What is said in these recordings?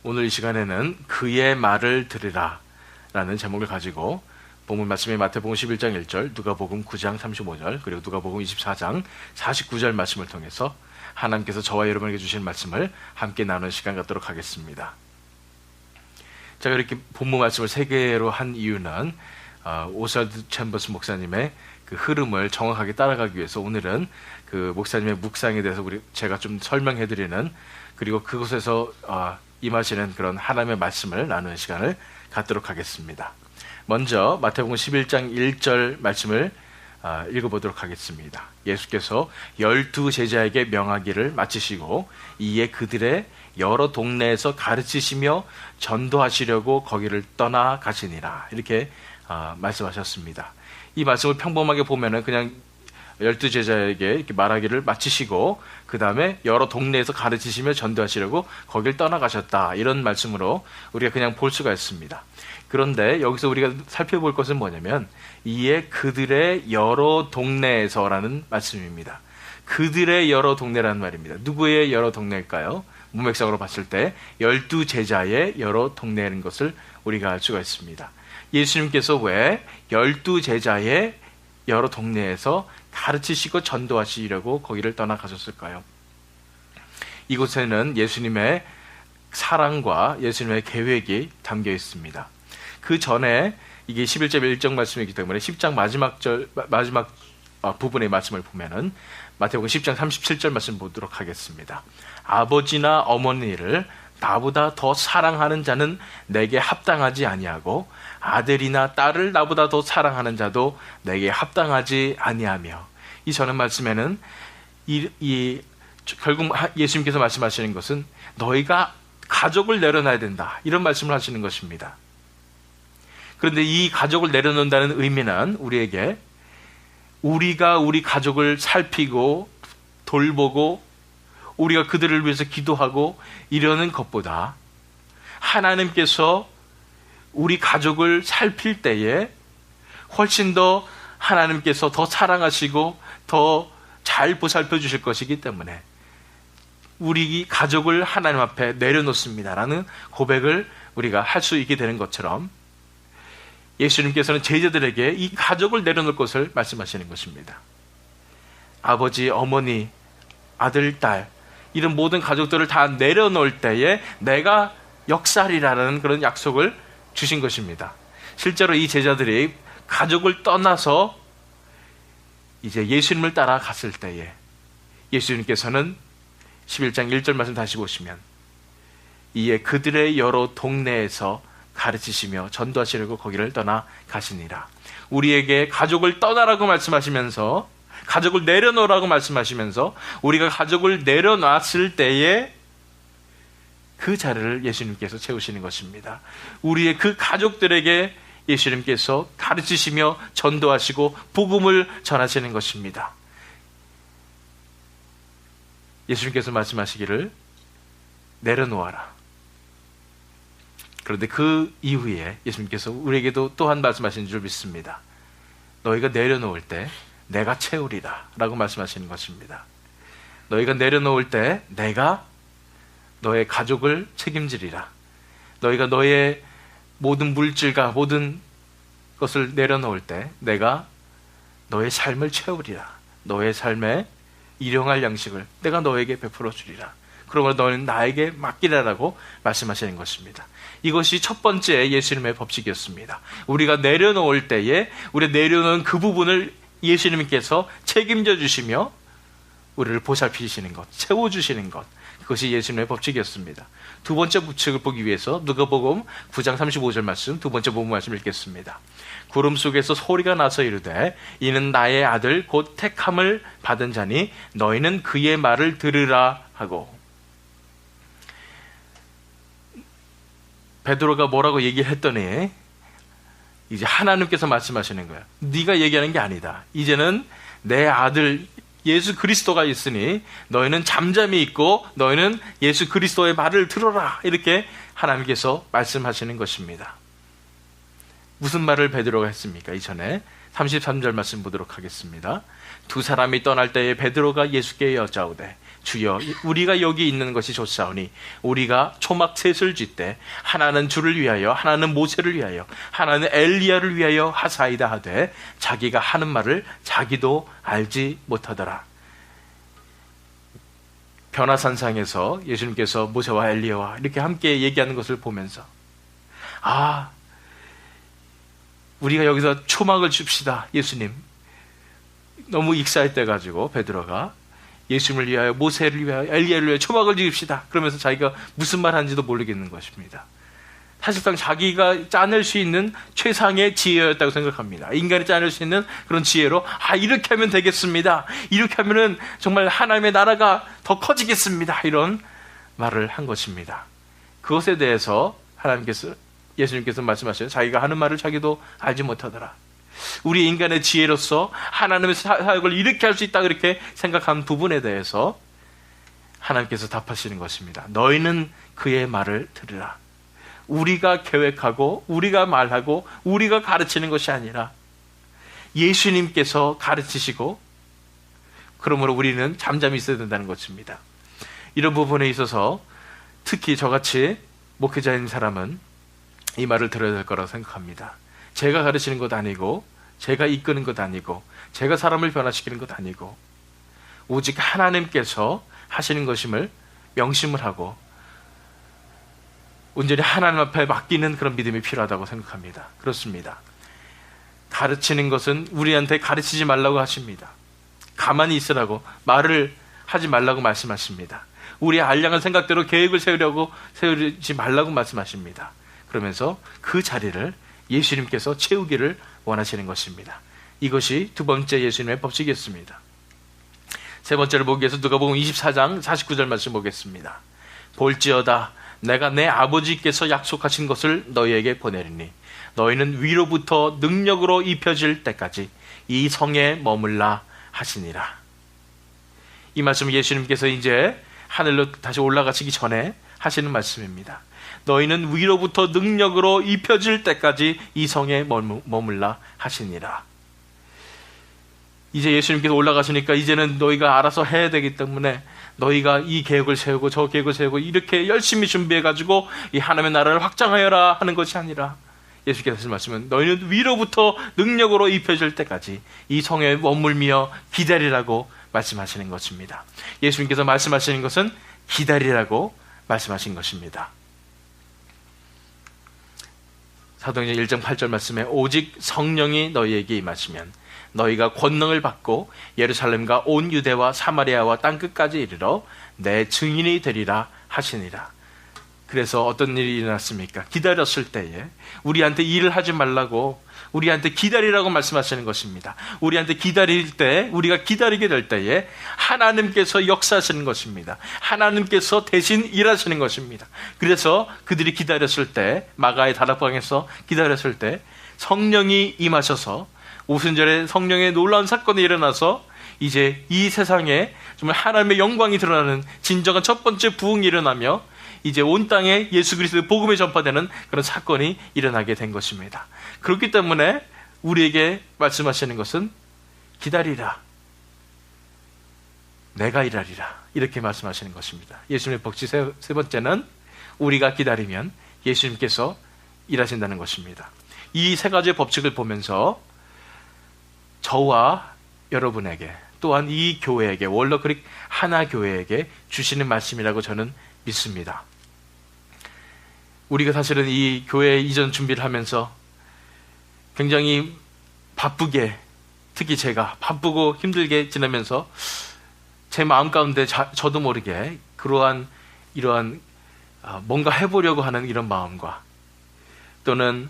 오늘 이 시간에는 그의 말을 들으라 라는 제목을 가지고 본문 말씀이 마태복음 11장 1절, 누가복음 9장 35절, 그리고 누가복음 24장 49절 말씀을 통해서 하나님께서 저와 여러분에게 주신 말씀을 함께 나누는 시간 갖도록 하겠습니다. 제가 이렇게 본문 말씀을 세 개로 한 이유는 오스왈드 챔버스 목사님의 그 흐름을 정확하게 따라가기 위해서 오늘은 그 목사님의 묵상에 대해서 제가 좀 설명해드리는, 그리고 그곳에서 임하시는 그런 하나님의 말씀을 나누는 시간을 갖도록 하겠습니다. 먼저 마태복음 11장 1절 말씀을 읽어보도록 하겠습니다. 예수께서 12 제자에게 명하기를 마치시고 이에 그들의 여러 동네에서 가르치시며 전도하시려고 거기를 떠나 가시니라, 이렇게 말씀하셨습니다. 이 말씀을 평범하게 보면은 그냥 12 제자에게 이렇게 말하기를 마치시고 그 다음에 여러 동네에서 가르치시며 전도하시려고 거길 떠나가셨다, 이런 말씀으로 우리가 그냥 볼 수가 있습니다. 그런데 여기서 우리가 살펴볼 것은 뭐냐면 이에 그들의 여러 동네에서라는 말씀입니다. 그들의 여러 동네라는 말입니다. 누구의 여러 동네일까요? 문맥상으로 봤을 때 12 제자의 여러 동네인 것을 우리가 알 수가 있습니다. 예수님께서 왜 12 제자의 여러 동네에서 가르치시고 전도하시려고 거기를 떠나가셨을까요? 이곳에는 예수님의 사랑과 예수님의 계획이 담겨 있습니다. 그 전에 이게 11절 1절 말씀이기 때문에 10장 마지막 부분의 말씀을 보면은 마태복음 10장 37절 말씀 보도록 하겠습니다. 아버지나 어머니를 나보다 더 사랑하는 자는 내게 합당하지 아니하고 아들이나 딸을 나보다 더 사랑하는 자도 내게 합당하지 아니하며, 이 전의 말씀에는 결국 예수님께서 말씀하시는 것은 너희가 가족을 내려놔야 된다, 이런 말씀을 하시는 것입니다. 그런데 이 가족을 내려놓는다는 의미는 우리에게 우리가 우리 가족을 살피고 돌보고 우리가 그들을 위해서 기도하고 이러는 것보다 하나님께서 우리 가족을 살필 때에 훨씬 더 하나님께서 더 사랑하시고 더 잘 보살펴 주실 것이기 때문에 우리 가족을 하나님 앞에 내려놓습니다라는 고백을 우리가 할 수 있게 되는 것처럼 예수님께서는 제자들에게 이 가족을 내려놓을 것을 말씀하시는 것입니다. 아버지, 어머니, 아들, 딸, 이런 모든 가족들을 다 내려놓을 때에 내가 역사하리라는 그런 약속을 주신 것입니다. 실제로 이 제자들이 가족을 떠나서 이제 예수님을 따라갔을 때에 예수님께서는 11장 1절 말씀 다시 보시면 이에 그들의 여러 동네에서 가르치시며 전도하시려고 거기를 떠나 가시니라. 우리에게 가족을 떠나라고 말씀하시면서, 가족을 내려놓으라고 말씀하시면서 우리가 가족을 내려놨을 때에 그 자리를 예수님께서 채우시는 것입니다. 우리의 그 가족들에게 예수님께서 가르치시며 전도하시고 복음을 전하시는 것입니다. 예수님께서 말씀하시기를 내려놓아라. 그런데 그 이후에 예수님께서 우리에게도 또한 말씀하신 줄 믿습니다. 너희가 내려놓을 때 내가 채우리라 라고 말씀하시는 것입니다. 너희가 내려놓을 때 내가 너의 가족을 책임지리라. 너희가 너의 모든 물질과 모든 것을 내려놓을 때 내가 너의 삶을 채우리라. 너의 삶에 일용할 양식을 내가 너에게 베풀어 주리라. 그러므로 너는 나에게 맡기라라고 말씀하시는 것입니다. 이것이 첫 번째 예수님의 법칙이었습니다. 우리가 내려놓을 때에 우리 내려놓은 그 부분을 예수님께서 책임져 주시며 우리를 보살피시는 것, 채워주시는 것, 그것이 예수님의 법칙이었습니다. 두 번째 법칙을 보기 위해서 누가복음 9장 35절 말씀, 두 번째 본문 말씀 읽겠습니다. 구름 속에서 소리가 나서 이르되 이는 나의 아들 곧 택함을 받은 자니 너희는 그의 말을 들으라 하고, 베드로가 뭐라고 얘기를 했더니 이제 하나님께서 말씀하시는 거야. 네가 얘기하는 게 아니다. 이제는 내 아들 예수 그리스도가 있으니 너희는 잠잠히 있고 너희는 예수 그리스도의 말을 들어라, 이렇게 하나님께서 말씀하시는 것입니다. 무슨 말을 베드로가 했습니까? 이전에 33절 말씀 보도록 하겠습니다. 두 사람이 떠날 때에 베드로가 예수께 여짜오되 주여 우리가 여기 있는 것이 좋사오니 우리가 초막 셋을 쥐때 하나는 주를 위하여 하나는 모세를 위하여 하나는 엘리야를 위하여 하사이다 하되 자기가 하는 말을 자기도 알지 못하더라. 변화산상에서 예수님께서 모세와 엘리야와 이렇게 함께 얘기하는 것을 보면서 우리가 여기서 초막을 줍시다. 예수님 너무 익사했대 가지고 베드로가 예수님을 위하여 모세를 위하여 엘리야를 위하여 초막을 지읍시다. 그러면서 자기가 무슨 말 하는지도 모르겠는 것입니다. 사실상 자기가 짜낼 수 있는 최상의 지혜였다고 생각합니다. 인간이 짜낼 수 있는 그런 지혜로 이렇게 하면 되겠습니다. 이렇게 하면은 정말 하나님의 나라가 더 커지겠습니다. 이런 말을 한 것입니다. 그것에 대해서 예수님께서 말씀하셔요. 자기가 하는 말을 자기도 알지 못하더라. 우리 인간의 지혜로서 하나님의 사역을 이렇게 할 수 있다 그렇게 생각한 부분에 대해서 하나님께서 답하시는 것입니다. 너희는 그의 말을 들으라. 우리가 계획하고 우리가 말하고 우리가 가르치는 것이 아니라 예수님께서 가르치시고 그러므로 우리는 잠잠히 있어야 된다는 것입니다. 이런 부분에 있어서 특히 저같이 목회자인 사람은 이 말을 들어야 될 거라고 생각합니다. 제가 가르치는 것 아니고 제가 이끄는 것 아니고 제가 사람을 변화시키는 것 아니고 오직 하나님께서 하시는 것임을 명심을 하고 온전히 하나님 앞에 맡기는 그런 믿음이 필요하다고 생각합니다. 그렇습니다. 가르치는 것은 우리한테 가르치지 말라고 하십니다. 가만히 있으라고 말을 하지 말라고 말씀하십니다. 우리의 알량한 생각대로 계획을 세우지 말라고 말씀하십니다. 그러면서 그 자리를 예수님께서 채우기를 원하시는 것입니다. 이것이 두 번째 예수님의 법칙이었습니다. 세 번째를 보기 위해서 누가복음 24장 49절 말씀 보겠습니다. 볼지어다 내가 내 아버지께서 약속하신 것을 너희에게 보내리니 너희는 위로부터 능력으로 입혀질 때까지 이 성에 머물라 하시니라. 이 말씀은 예수님께서 이제 하늘로 다시 올라가시기 전에 하시는 말씀입니다. 너희는 위로부터 능력으로 입혀질 때까지 이 성에 머물라 하시니라. 이제 예수님께서 올라가시니까 이제는 너희가 알아서 해야 되기 때문에 너희가 이 계획을 세우고 저 계획을 세우고 이렇게 열심히 준비해가지고 이 하나님의 나라를 확장하여라 하는 것이 아니라 예수께서 하신 말씀은 너희는 위로부터 능력으로 입혀질 때까지 이 성에 머물며 기다리라고 말씀하시는 것입니다. 예수님께서 말씀하시는 것은 기다리라고 말씀하신 것입니다. 사도행전 1장 8절 말씀에 오직 성령이 너희에게 임하시면 너희가 권능을 받고 예루살렘과 온 유대와 사마리아와 땅끝까지 이르러 내 증인이 되리라 하시니라. 그래서 어떤 일이 일어났습니까? 기다렸을 때에 우리한테 일을 하지 말라고 우리한테 기다리라고 말씀하시는 것입니다. 우리한테 기다릴 때 우리가 기다리게 될 때에 하나님께서 역사하시는 것입니다. 하나님께서 대신 일하시는 것입니다. 그래서 그들이 기다렸을 때 마가의 다락방에서 기다렸을 때 성령이 임하셔서 오순절에 성령의 놀라운 사건이 일어나서 이제 이 세상에 정말 하나님의 영광이 드러나는 진정한 첫 번째 부흥이 일어나며 이제 온 땅에 예수 그리스도의 복음이 전파되는 그런 사건이 일어나게 된 것입니다. 그렇기 때문에 우리에게 말씀하시는 것은 기다리라. 내가 일하리라. 이렇게 말씀하시는 것입니다. 예수님의 법칙 세 번째는 우리가 기다리면 예수님께서 일하신다는 것입니다. 이 세 가지의 법칙을 보면서 저와 여러분에게 또한 이 교회에게 월러크릭 하나 교회에게 주시는 말씀이라고 저는 믿습니다. 우리가 사실은 이 교회 이전 준비를 하면서 굉장히 바쁘게 특히 제가 바쁘고 힘들게 지내면서 제 마음 가운데 저도 모르게 이러한 뭔가 해보려고 하는 이런 마음과 또는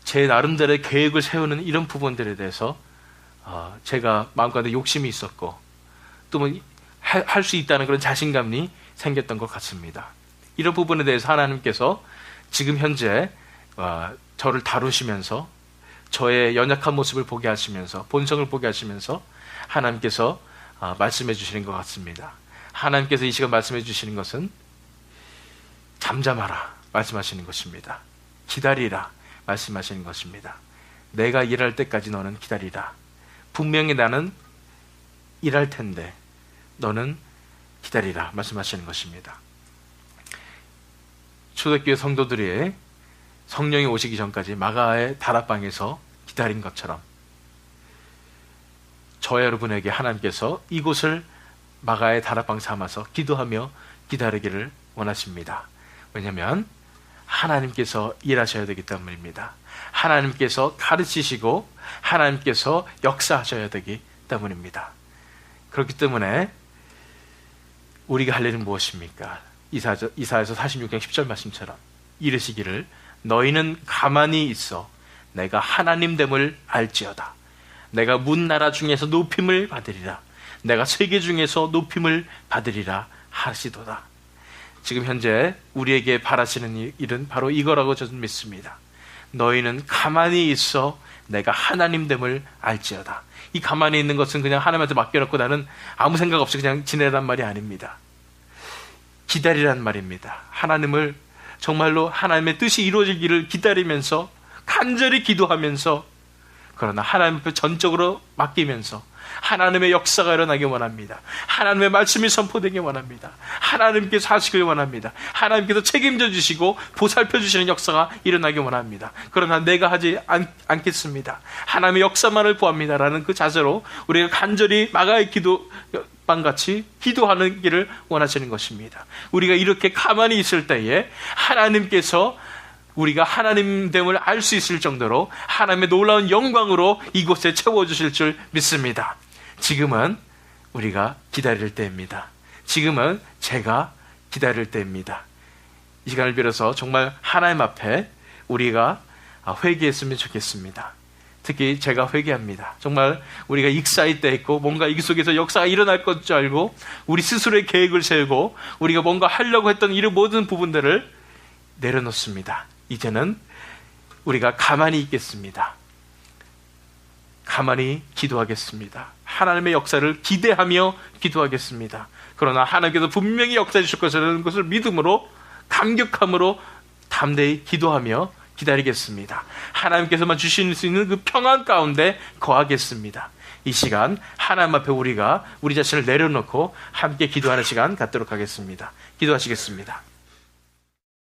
제 나름대로의 계획을 세우는 이런 부분들에 대해서 제가 마음 가운데 욕심이 있었고 또 뭐 할 수 있다는 그런 자신감이 생겼던 것 같습니다. 이런 부분에 대해서 하나님께서 지금 현재 저를 다루시면서 저의 연약한 모습을 보게 하시면서 본성을 보게 하시면서 하나님께서 말씀해 주시는 것 같습니다. 하나님께서 이 시간 말씀해 주시는 것은 잠잠하라 말씀하시는 것입니다. 기다리라 말씀하시는 것입니다. 내가 일할 때까지 너는 기다리라. 분명히 나는 일할 텐데 너는 기다리라 말씀하시는 것입니다. 초대교회 성도들이 성령이 오시기 전까지 마가의 다락방에서 기다린 것처럼 저와 여러분에게 하나님께서 이곳을 마가의 다락방 삼아서 기도하며 기다리기를 원하십니다. 왜냐하면 하나님께서 일하셔야 되기 때문입니다. 하나님께서 가르치시고 하나님께서 역사하셔야 되기 때문입니다. 그렇기 때문에 우리가 할 일은 무엇입니까? 이사에서 46장 10절 말씀처럼 이르시기를 너희는 가만히 있어 내가 하나님됨을 알지어다. 내가 문나라 중에서 높임을 받으리라. 내가 세계 중에서 높임을 받으리라 하시도다. 지금 현재 우리에게 바라시는 일은 바로 이거라고 저는 믿습니다. 너희는 가만히 있어 내가 하나님됨을 알지어다. 이 가만히 있는 것은 그냥 하나님한테 맡겨놓고 나는 아무 생각 없이 그냥 지내란 말이 아닙니다. 기다리란 말입니다. 하나님을 정말로 하나님의 뜻이 이루어지기를 기다리면서 간절히 기도하면서 그러나 하나님 앞에 전적으로 맡기면서 하나님의 역사가 일어나기 원합니다. 하나님의 말씀이 선포되기 원합니다. 하나님께서 하시길 원합니다. 하나님께서 책임져 주시고 보살펴 주시는 역사가 일어나기 원합니다. 그러나 내가 하지 않겠습니다. 하나님의 역사만을 구합니다라는 그 자세로 우리가 간절히 마가의 기도방같이 기도하는 길을 원하시는 것입니다. 우리가 이렇게 가만히 있을 때에 하나님께서 우리가 하나님됨을 알 수 있을 정도로 하나님의 놀라운 영광으로 이곳에 채워주실 줄 믿습니다. 지금은 우리가 기다릴 때입니다. 지금은 제가 기다릴 때입니다. 이 시간을 빌어서 정말 하나님 앞에 우리가 회개했으면 좋겠습니다. 특히 제가 회개합니다. 정말 우리가 익사이 때 있고 뭔가 이 속에서 역사가 일어날 것 줄 알고 우리 스스로의 계획을 세우고 우리가 뭔가 하려고 했던 이 모든 부분들을 내려놓습니다. 이제는 우리가 가만히 있겠습니다. 가만히 기도하겠습니다. 하나님의 역사를 기대하며 기도하겠습니다. 그러나 하나님께서 분명히 역사해 주실 것이라는 것을 믿음으로 감격함으로 담대히 기도하며 기다리겠습니다. 하나님께서만 주실 수 있는 그 평안 가운데 거하겠습니다. 이 시간 하나님 앞에 우리가 우리 자신을 내려놓고 함께 기도하는 시간 갖도록 하겠습니다. 기도하시겠습니다.